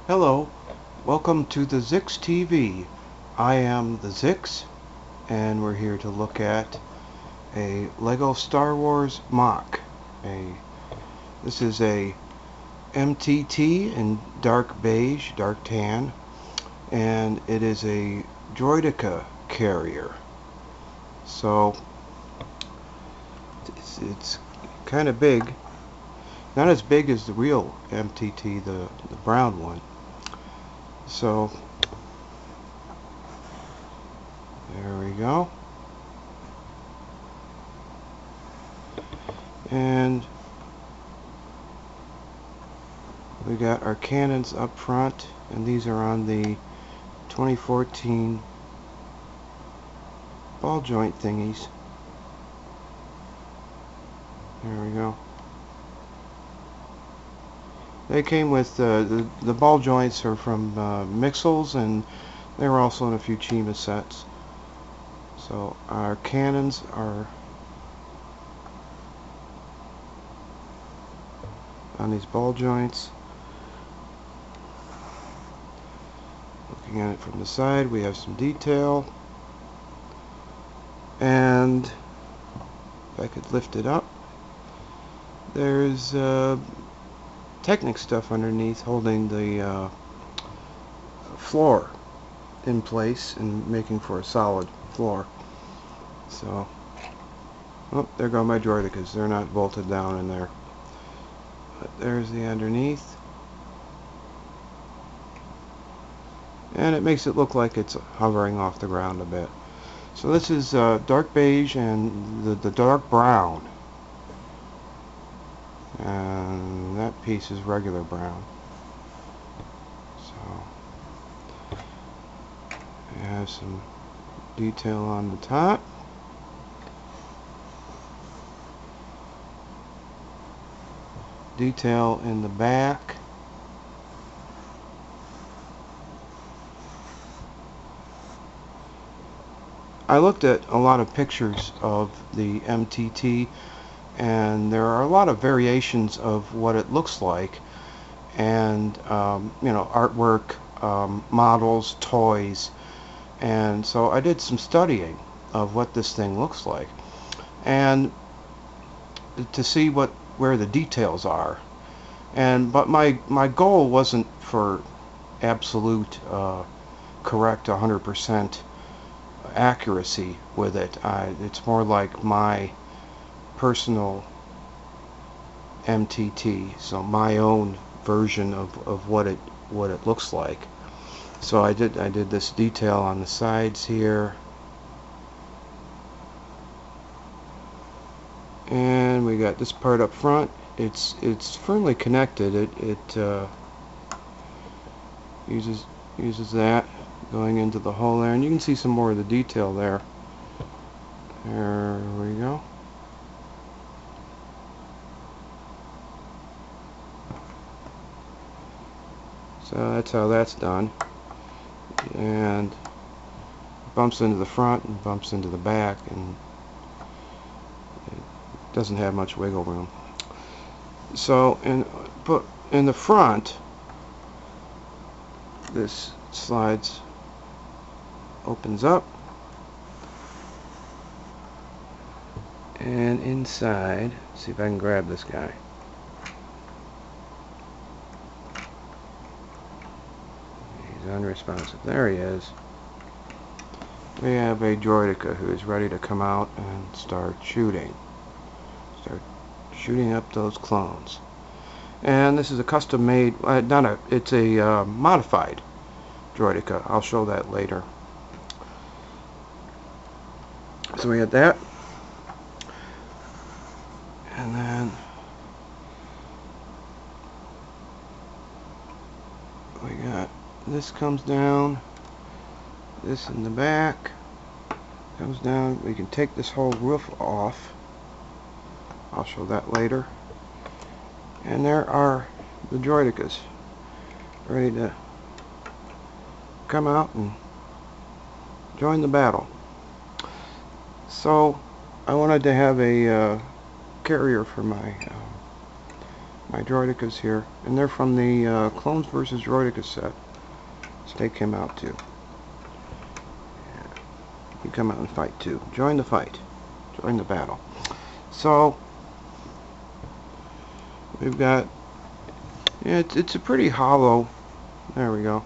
Hello, welcome to the Zix TV. I am the Zix, and we're here to look at a Lego Star Wars MOC. This is a MTT in dark beige, dark tan, and it is a Droideka carrier. So it's kind of big, not as big as the real MTT, the brown one. So there we go. And we got our cannons up front, and these are on the 2014 ball joint thingies. There we go. They came with the ball joints are from Mixels, and they were also in a few Chima sets. So our cannons are on these ball joints. Looking at it from the side, we have some detail, and if I could lift it up, there's Technic stuff underneath holding the floor in place and making for a solid floor. So, oh, there go my Droidekas. They're not bolted down in there. But there's the underneath. And it makes it look like it's hovering off the ground a bit. So this is dark beige and the dark brown. And that piece is regular brown. So we have some detail on the top. Detail in the back. I looked at a lot of pictures of the MTT, and there are a lot of variations of what it looks like, and artwork, models, toys, and so I did some studying of what this thing looks like, and to see where the details are. But my goal wasn't for absolute correct 100% accuracy with it. It's more like my personal MTT, so my own version of what it looks like. So I did this detail on the sides here, and we got this part up front. It's firmly connected. It uses that going into the hole there, and you can see some more of the detail there. There we go. So that's how that's done, and it bumps into the front and bumps into the back, and it doesn't have much wiggle room. So in the front, this opens up, and inside, see if I can grab this guy. He's unresponsive. There he is. We have a Droideka who is ready to come out and start shooting up those clones. And this is a custom made, it's a modified Droideka. I'll show that later. So we had that, and then we got this comes down, this in the back comes down. We can take this whole roof off. I'll show that later. And there are the Droidekas ready to come out and join the battle. So I wanted to have a carrier for my my Droidekas here, and they're from the Clones vs. Droideka set. So they came out too. You come out and fight too. Join the fight. Join the battle. So we've got, yeah, it's a pretty hollow, there we go.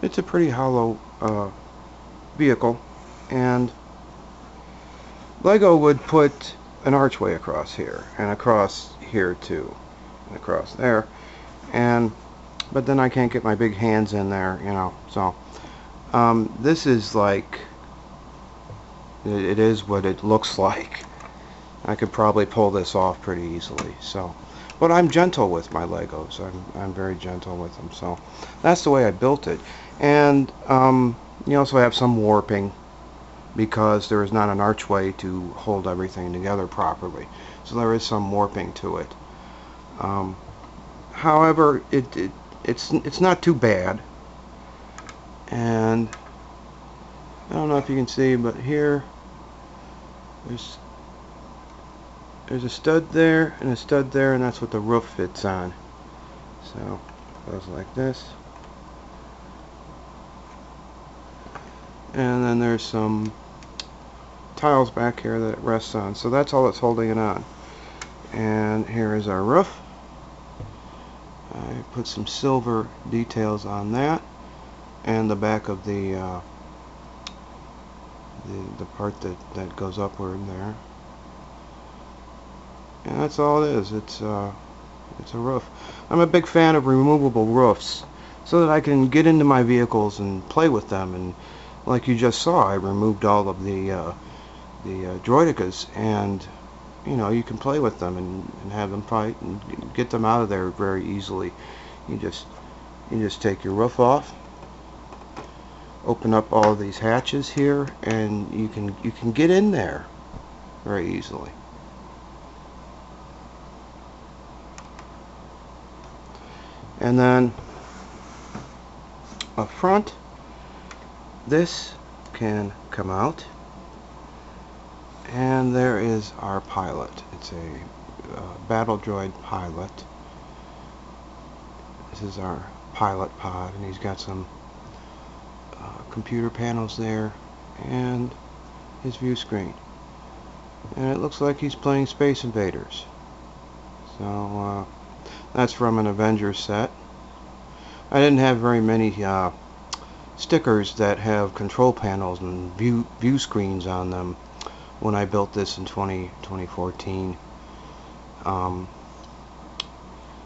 It's a pretty hollow vehicle, and Lego would put an archway across here, and across here too, and across there, but then I can't get my big hands in there, you know, so this is like, it is what it looks like. I could probably pull this off pretty easily, so, but I'm gentle with my Legos. I'm very gentle with them, so that's the way I built it. And you also have some warping because there is not an archway to hold everything together properly, so there is some warping to it. However, it's not too bad. And I don't know if you can see, but here there's a stud there and a stud there, and that's what the roof fits on. So it goes like this. And then there's some tiles back here that it rests on. So that's all that's holding it on. And here is our roof. I put some silver details on that, and the back of the part that goes upward there. And that's all it is. It's a roof. I'm a big fan of removable roofs, so that I can get into my vehicles and play with them. And like you just saw, I removed all of the Droidekas, and you know, you can play with them and have them fight and get them out of there very easily. You just take your roof off, open up all of these hatches here, and you can get in there very easily. And then up front, this can come out, and there is our pilot. It's a battle droid pilot. This is our pilot pod, and he's got some computer panels there and his view screen, and it looks like he's playing Space Invaders. So that's from an Avengers set. I didn't have very many stickers that have control panels and view screens on them when I built this in 2014.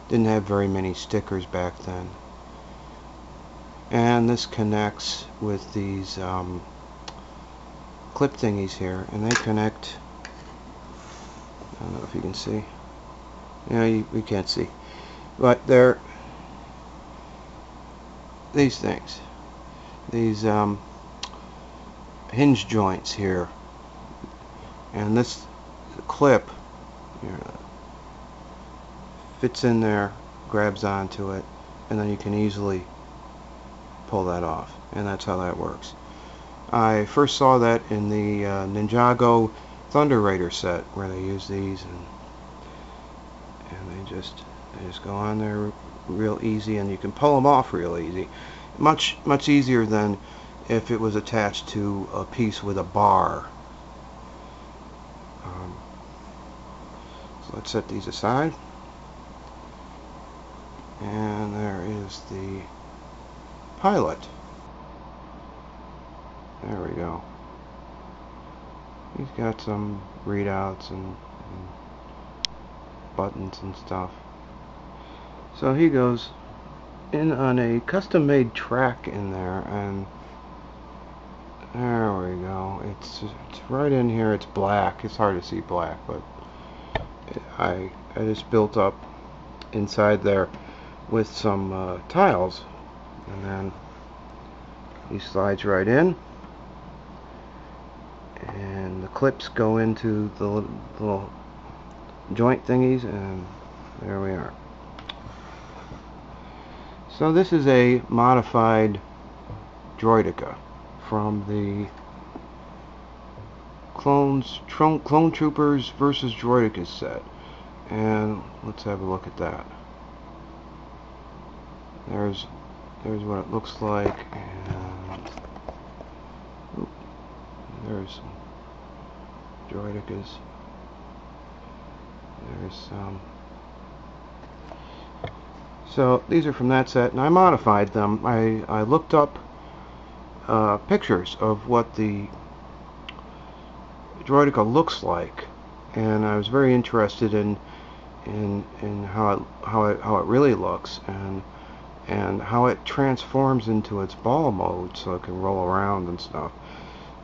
Didn't have very many stickers back then. And this connects with these clip thingies here, and they connect. I don't know if you can see. Yeah, we can't see, but they're these things, these hinge joints here, and this clip fits in there, grabs onto it, and then you can easily pull that off, and that's how that works. I first saw that in the Ninjago Thunder Raider set, where they use these, and they just go on there real easy, and you can pull them off real easy. Much easier than if it was attached to a piece with a bar. So let's set these aside. And there is the pilot. There we go. He's got some readouts and buttons and stuff. So he goes in on a custom-made track in there, and there we go. It's right in here. It's black. It's hard to see black, but I just built up inside there with some tiles, and then he slides right in, and the clips go into the little joint thingies, and there we are. So this is a modified Droideka from the Clone Troopers vs. Droidekas set, And let's have a look at that. There's what it looks like, and there's some Droidekas. There's some. So these are from that set, and I modified them. I looked up pictures of what the Droideka looks like, and I was very interested in how it really looks, and how it transforms into its ball mode, so it can roll around and stuff.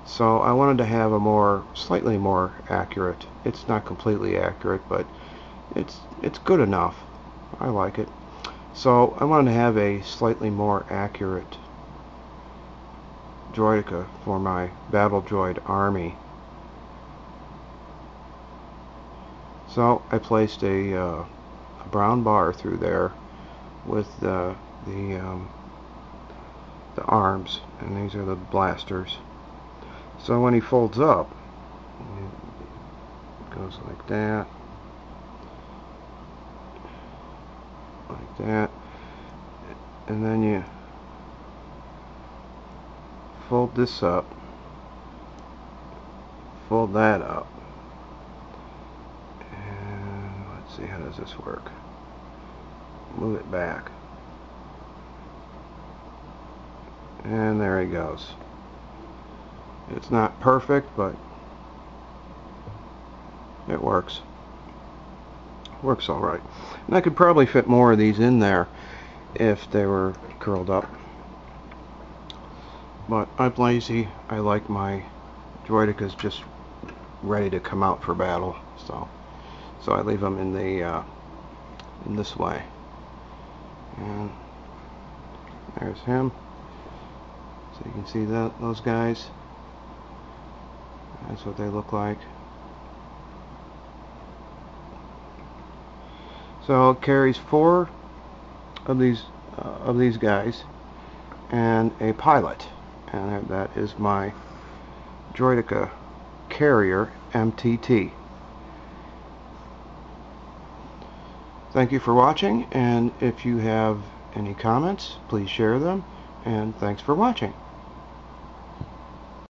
So I wanted to have a slightly more accurate. It's not completely accurate, but it's good enough. I like it. So I wanted to have a slightly more accurate Droideka for my Battle Droid army. So I placed a brown bar through there with the arms, and these are the blasters. So when he folds up, it goes like that, and then you fold this up, fold that up, and let's see, how does this work? Move it back, and there he goes. It's not perfect, but it works. Works all right. And I could probably fit more of these in there if they were curled up. But I'm lazy. I like my Droidekas just ready to come out for battle. So I leave them in the in this way. And there's him. So you can see those guys. That's what they look like. So it carries 4 of these guys and a pilot, and that is my Droideka carrier MTT. Thank you for watching, and if you have any comments, please share them, and thanks for watching.